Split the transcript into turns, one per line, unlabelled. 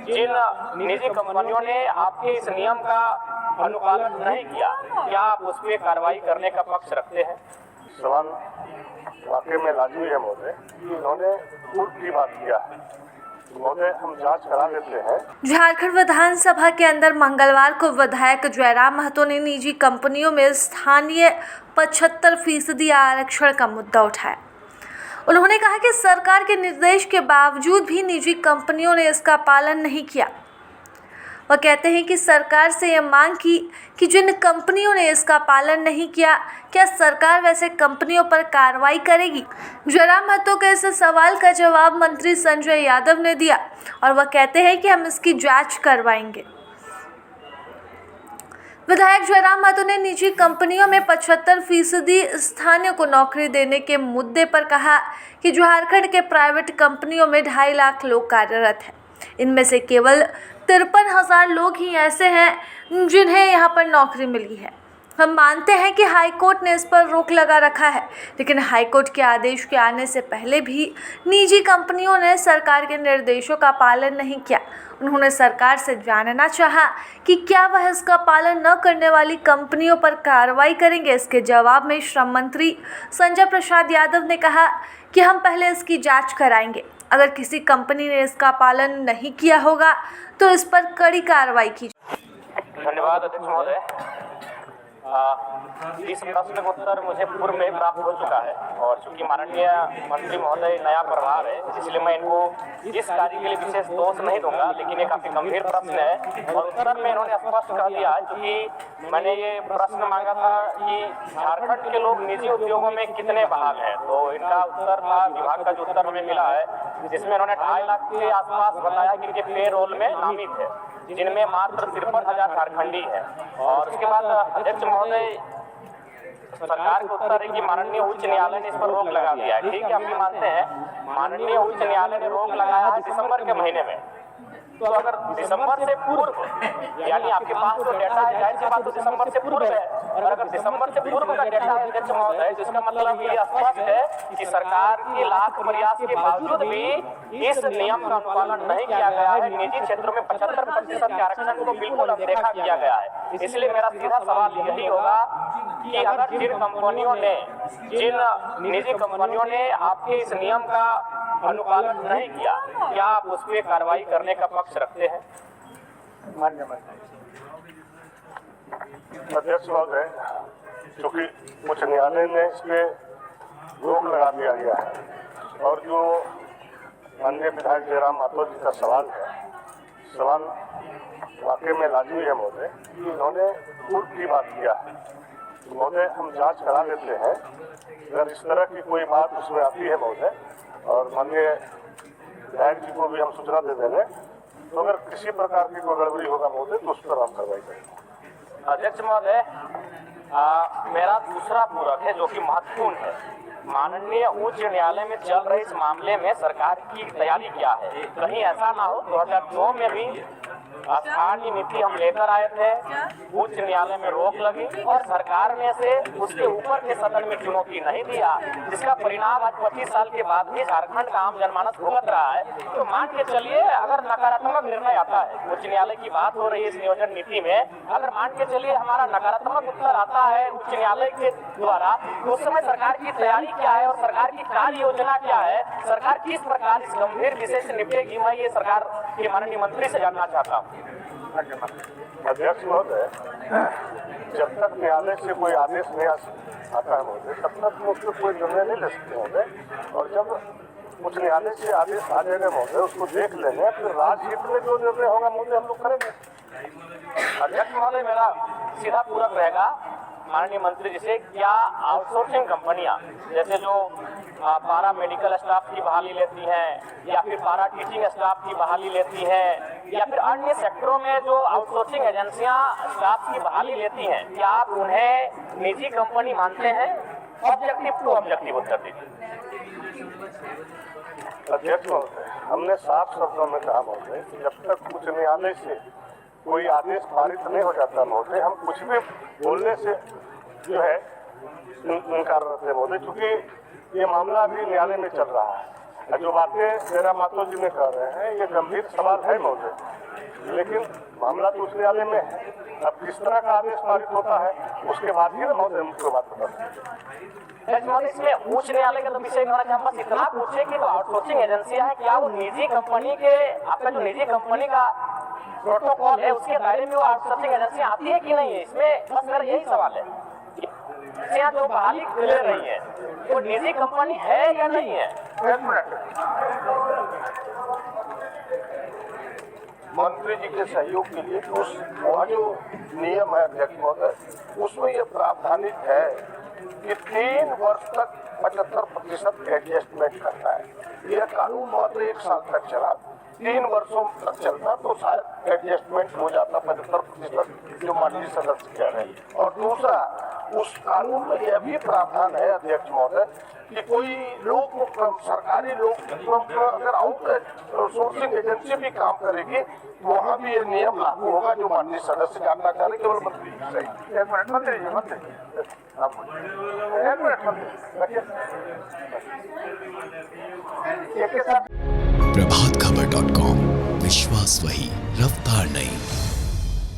जिन निजी कंपनियों ने आपके इस नियम का अनुपालन नहीं किया, क्या आप उस पर कार्रवाई करने का पक्ष रखते हैं?
सवाल वाकई में लाजमी है महोदय। इन्होंने पूर्व की बात किया है महोदय, हम जांच करा लेते हैं।
झारखंड विधानसभा के अंदर मंगलवार को विधायक जयराम महतो ने निजी कंपनियों में स्थानीय 75% आरक्षण का मुद्दा उठाया। उन्होंने कहा कि सरकार के निर्देश के बावजूद भी निजी कंपनियों ने इसका पालन नहीं किया। वह कहते हैं कि सरकार से यह मांग की कि जिन कंपनियों ने इसका पालन नहीं किया, क्या सरकार वैसे कंपनियों पर कार्रवाई करेगी? जयराम महतो के इस सवाल का जवाब मंत्री संजय यादव ने दिया और वह कहते हैं कि हम इसकी जांच करवाएंगे। विधायक जयराम महतो ने निजी कंपनियों में 75% स्थानीय को नौकरी देने के मुद्दे पर कहा कि झारखंड के प्राइवेट कंपनियों में 2.5 लाख लोग कार्यरत हैं। इनमें से केवल 53,000 लोग ही ऐसे हैं जिन्हें यहाँ पर नौकरी मिली है। हम मानते हैं कि हाईकोर्ट ने इस पर रोक लगा रखा है, लेकिन हाईकोर्ट के आदेश के आने से पहले भी निजी कंपनियों ने सरकार के निर्देशों का पालन नहीं किया। उन्होंने सरकार से जानना चाहा कि क्या वह इसका पालन न करने वाली कंपनियों पर कार्रवाई करेंगे। इसके जवाब में श्रम मंत्री संजय प्रसाद यादव ने कहा कि हम पहले इसकी जांच कराएंगे। अगर किसी कंपनी ने इसका पालन नहीं किया होगा तो इस पर कड़ी कार्रवाई की जाएगी।
धन्यवाद अध्यक्ष महोदय। इस प्रश्न का उत्तर मुझे पूर्व में प्राप्त हो चुका है और चूंकि माननीय मंत्री महोदय नया प्रभार है, इसलिए मैं इनको इस कार्य के लिए विशेष दोष नहीं दूंगा, लेकिन ये काफी गंभीर प्रश्न है और उत्तर में इन्होंने स्पष्ट कर दिया है। क्योंकि मैंने ये प्रश्न मांगा था कि झारखंड के लोग निजी उद्योगों में कितने बहाल हैं, तो इनका उत्तर था, विभाग का जो उत्तर हमें मिला है, जिसमें इन्होंने 2.5 लाख के आसपास बताया कि इनके पे रोल में नामित है, जिनमें मात्र 53,000 झारखंडी है। और उसके बाद अध्यक्ष महोदय, सरकार का उत्तर है कि माननीय उच्च न्यायालय ने इस पर रोक लगा दिया है। ठीक है, हम भी मानते हैं माननीय उच्च न्यायालय ने रोक लगाया है दिसंबर के महीने में। तो अगर दिसंबर से पूर्व, यानी आपके पास जो डेटा है, जाहिर सी बात तो दिसंबर से पूर्व है, और अगर दिसंबर से पूर्व का डेटा है अध्यक्ष महोदय, तो इसका मतलब ये स्पष्ट है कि सरकार के लाख प्रयास के बावजूद भी इस नियम का अनुपालन नहीं किया गया है। निजी क्षेत्रों में 75% के आरक्षण को बिल्कुल अनदेखा किया गया है। इसलिए मेरा सीधा सवाल यही होगा कि अगर जिन निजी कंपनियों ने आपके इस नियम का अनुपालन नहीं किया, क्या आप उस पर कार्रवाई करने का पक्ष रखते हैं?
अध्यक्ष महोदय, चूंकि उच्च न्यायालय ने इस पे रोक लगा दिया गया है और जो माननीय विधायक जयराम महतो जी का सवाल है, सवाल वाकई में लाजमी है महोदय। इन्होंने पूर्व की बात किया है महोदय, हम जांच करा लेते हैं। अगर इस तरह की कोई बात उसमें आती है महोदय, और माननीय विधायक जी को भी हम सूचना दे देंगे, तो अगर किसी प्रकार की कोई गड़बड़ी होगा महोदय तो उस पर हम कार्रवाई करेंगे।
अध्यक्ष महोदय, मेरा दूसरा पूरक है जो कि महत्वपूर्ण है। माननीय उच्च न्यायालय में चल रहे इस मामले में सरकार की तैयारी क्या है? कहीं ऐसा ना हो 2009 में भी स्थानीय नीति हम लेकर आए थे, उच्च न्यायालय में रोक लगी और सरकार ने से उसके ऊपर के सदन में चुनौती नहीं दिया, जिसका परिणाम आज 25 साल के बाद भी झारखंड का आम जनमानस भुगत रहा है। तो मान के चलिए अगर नकारात्मक निर्णय आता है, उच्च न्यायालय की बात हो रही है इस नियोजन नीति में, अगर मान के चलिए हमारा नकारात्मक उत्तर आता है उच्च न्यायालय के द्वारा, तो उस समय सरकार की तैयारी क्या है और सरकार की कार्य योजना क्या है? सरकार किस प्रकार इस गंभीर विषय से निपटेगी? मैं ये सरकार के माननीय मंत्री से जानना चाहता हूँ।
अध्यक्ष महोदय, जब तक न्यायालय से कोई आदेश नहीं आता है महोदय, तब तक वो उस पर कोई निर्णय नहीं ले सकते महोदय। और जब उच्च न्यायालय से आदेश आ जाएगा महोदय, उसको देख लेंगे, फिर राजहित में जो निर्णय होगा महोदय हम लोग करेंगे।
अध्यक्ष महोदय, मेरा सीधा पूरक रहेगा माननीय मंत्री जी से, क्या आउटसोर्सिंग कंपनियां जैसे जो पारा मेडिकल स्टाफ की बहाली लेती हैं या फिर पारा टीचिंग स्टाफ की बहाली लेती हैं या फिर अन्य सेक्टरों में जो आउटसोर्सिंग एजेंसियां स्टाफ की बहाली लेती हैं, क्या आप उन्हें निजी कंपनी मानते हैं? ऑब्जेक्टिव टू ऑब्जेक्टिव उत्तर दीजिए।
अध्यक्ष महोदय, हमने साफ शब्दों में कहा महोदय, जब तक उच्च न्यायालय से कोई आदेश पारित नहीं हो जाता महोदय, हम कुछ भी बोलने से जो है इनकार करते हैं महोदय, क्योंकि ये मामला अभी न्यायालय में चल रहा है। जो बातें मेरा मातो जी में कह रहे हैं ये गंभीर सवाल है महोदय, लेकिन मामला तो उच्च न्यायालय में है। अब किस तरह का आदेश पारित होता है उसके बाद ही ना महोदय मुझको बात बता सकते।
इसमें उच्च न्यायालय का तो विषय हम बस इतना पूछे कि तो आउटसोर्सिंग एजेंसियां है, क्या वो निजी कंपनी के आपका जो निजी कंपनी का प्रोटोकॉल है उसके दायरे में वो आउटसोर्सिंग एजेंसियां आती है कि नहीं है? इसमें बस मेरा यही सवाल है। यहाँ जो बहाली ले रही है वो निजी कंपनी है या नहीं है?
एक मिनट, मंत्री जी के सहयोग के लिए उस वह जो नियम है अध्यक्ष महोदय उसमें यह प्रावधानित है कि 3 वर्ष तक 75% एडजस्टमेंट करना है। यह कानून मात्र 1 साल तक चला, 3 वर्षों तक चलता तो शायद एडजस्टमेंट हो जाता 75% जो माननीय सदस्य कह रहे हैं। और दूसरा उस कानून में यह भी प्रावधान है अध्यक्ष महोदय कि कोई लोग सरकारी लोग अगर आउटसोर्सिंग एजेंसी भी काम करेगी तो वहाँ भी ये नियम लागू होगा जो माननीय सदस्य जानना चाह रहे केवल मंत्री जी सही। एक मिनट मंत्री जी, मंत्री एक मिनट मंत्री
प्रभातखबर.com, विश्वास वही, रफ्तार नहीं।